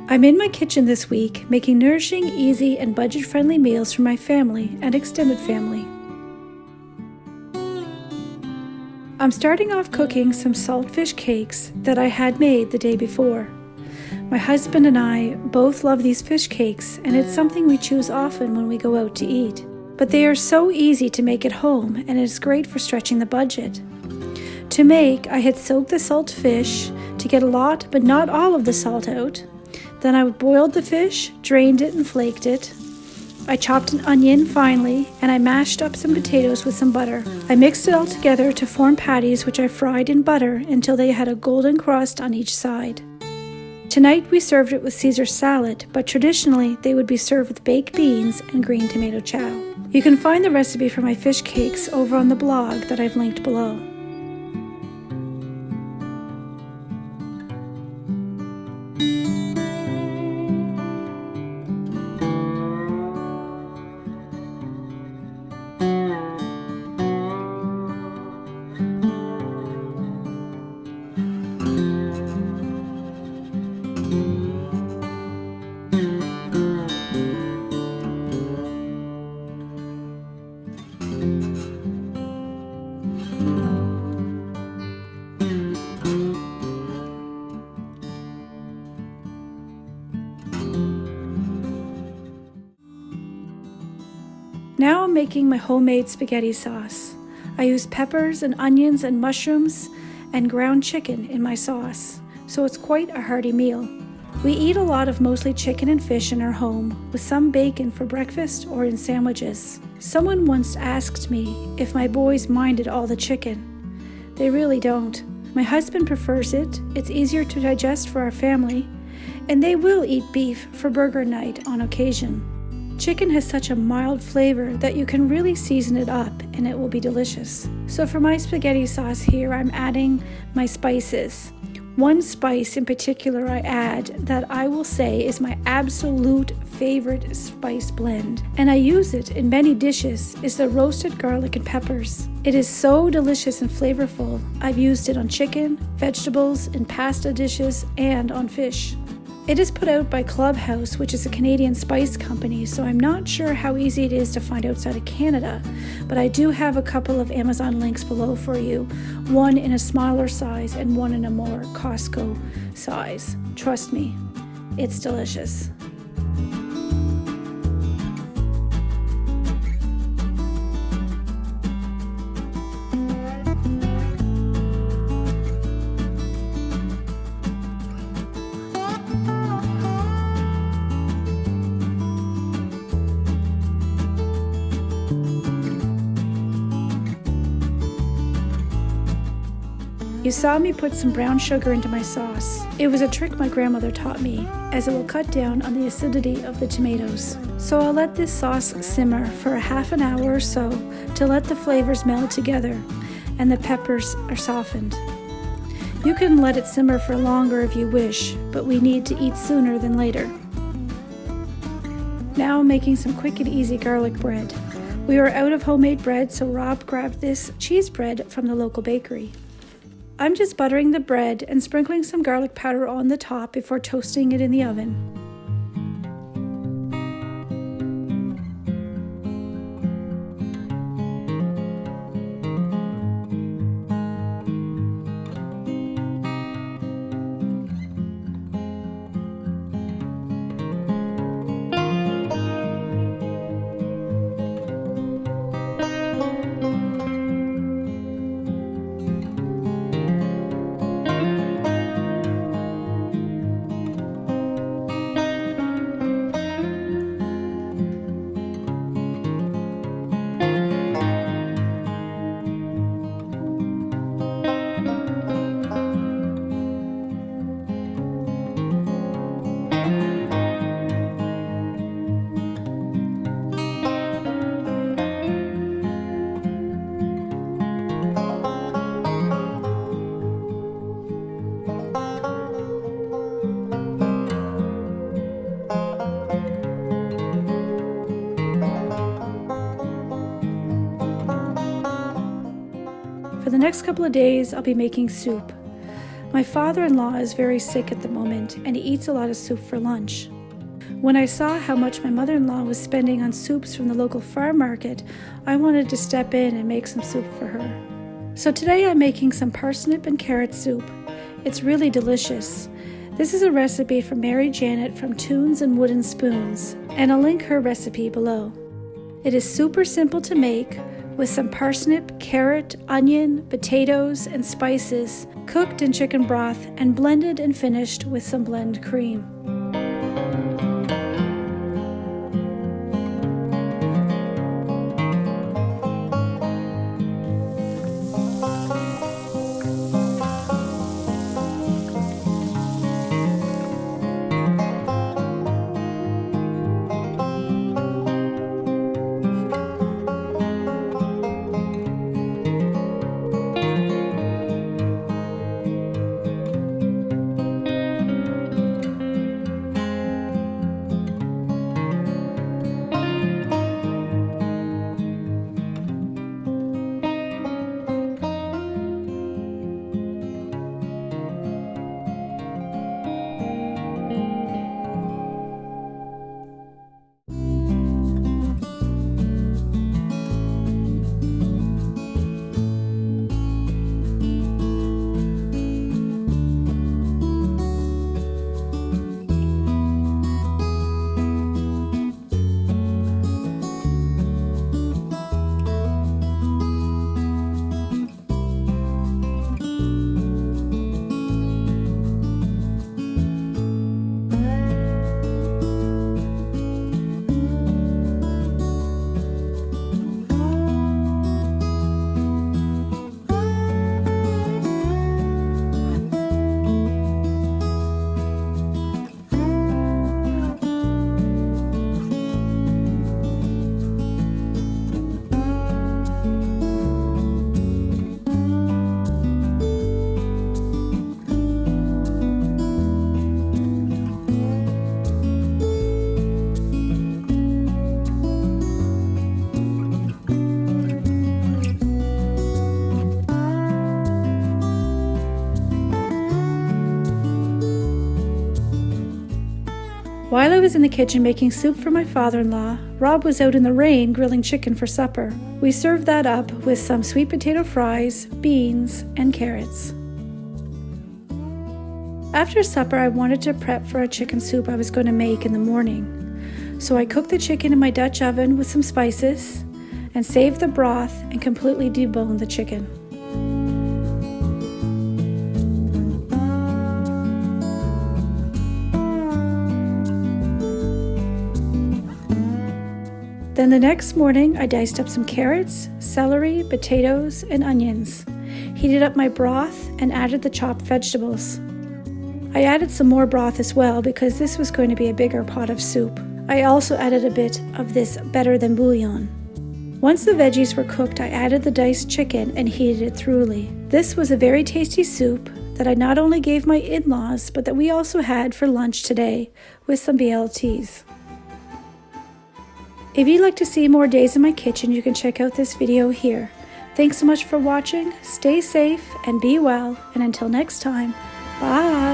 I'm in my kitchen this week, making nourishing, easy, and budget-friendly meals for my family and extended family. I'm starting off cooking some saltfish cakes that I had made the day before. My husband and I both love these fish cakes, and it's something we choose often when we go out to eat. But they are so easy to make at home, and it's great for stretching the budget. To make, I had soaked the salt fish to get a lot, but not all of the salt out. Then I boiled the fish, drained it, and flaked it. I chopped an onion finely, and I mashed up some potatoes with some butter. I mixed it all together to form patties, which I fried in butter until they had a golden crust on each side. Tonight we served it with Caesar salad, but traditionally they would be served with baked beans and green tomato chow. You can find the recipe for my fish cakes over on the blog that I've linked below. Now I'm making my homemade spaghetti sauce. I use peppers and onions and mushrooms and ground chicken in my sauce, so it's quite a hearty meal. We eat a lot of mostly chicken and fish in our home, with some bacon for breakfast or in sandwiches. Someone once asked me if my boys minded all the chicken. They really don't. My husband prefers it, it's easier to digest for our family, and they will eat beef for burger night on occasion. Chicken has such a mild flavor that you can really season it up and it will be delicious. So for my spaghetti sauce here, I'm adding my spices. One spice in particular I add that I will say is my absolute favorite spice blend, and I use it in many dishes, is the roasted garlic and peppers. It is so delicious and flavorful. I've used it on chicken, vegetables, in pasta dishes, and on fish. It is put out by Clubhouse, which is a Canadian spice company, so I'm not sure how easy it is to find outside of Canada, but I do have a couple of Amazon links below for you, one in a smaller size and one in a more Costco size. Trust me, it's delicious. You saw me put some brown sugar into my sauce. It was a trick my grandmother taught me, as it will cut down on the acidity of the tomatoes. So I'll let this sauce simmer for a half an hour or so to let the flavors meld together and the peppers are softened. You can let it simmer for longer if you wish, but we need to eat sooner than later. Now I'm making some quick and easy garlic bread. We are out of homemade bread, so Rob grabbed this cheese bread from the local bakery. I'm just buttering the bread and sprinkling some garlic powder on the top before toasting it in the oven. For the next couple of days, I'll be making soup. My father-in-law is very sick at the moment, and he eats a lot of soup for lunch. When I saw how much my mother-in-law was spending on soups from the local farm market, I wanted to step in and make some soup for her. So today I'm making some parsnip and carrot soup. It's really delicious. This is a recipe from Mary Janet from Tunes and Wooden Spoons, and I'll link her recipe below. It is super simple to make, with some parsnip, carrot, onion, potatoes, and spices, cooked in chicken broth and blended and finished with some blend cream. While I was in the kitchen making soup for my father-in-law, Rob was out in the rain grilling chicken for supper. We served that up with some sweet potato fries, beans, and carrots. After supper, I wanted to prep for a chicken soup I was going to make in the morning. So I cooked the chicken in my Dutch oven with some spices and saved the broth and completely deboned the chicken. Then the next morning, I diced up some carrots, celery, potatoes, and onions, heated up my broth, and added the chopped vegetables. I added some more broth as well because this was going to be a bigger pot of soup. I also added a bit of this better than bouillon. Once the veggies were cooked, I added the diced chicken and heated it thoroughly. This was a very tasty soup that I not only gave my in-laws, but that we also had for lunch today with some BLTs. If you'd like to see more days in my kitchen, you can check out this video here. Thanks so much for watching, stay safe and be well, and until next time, bye!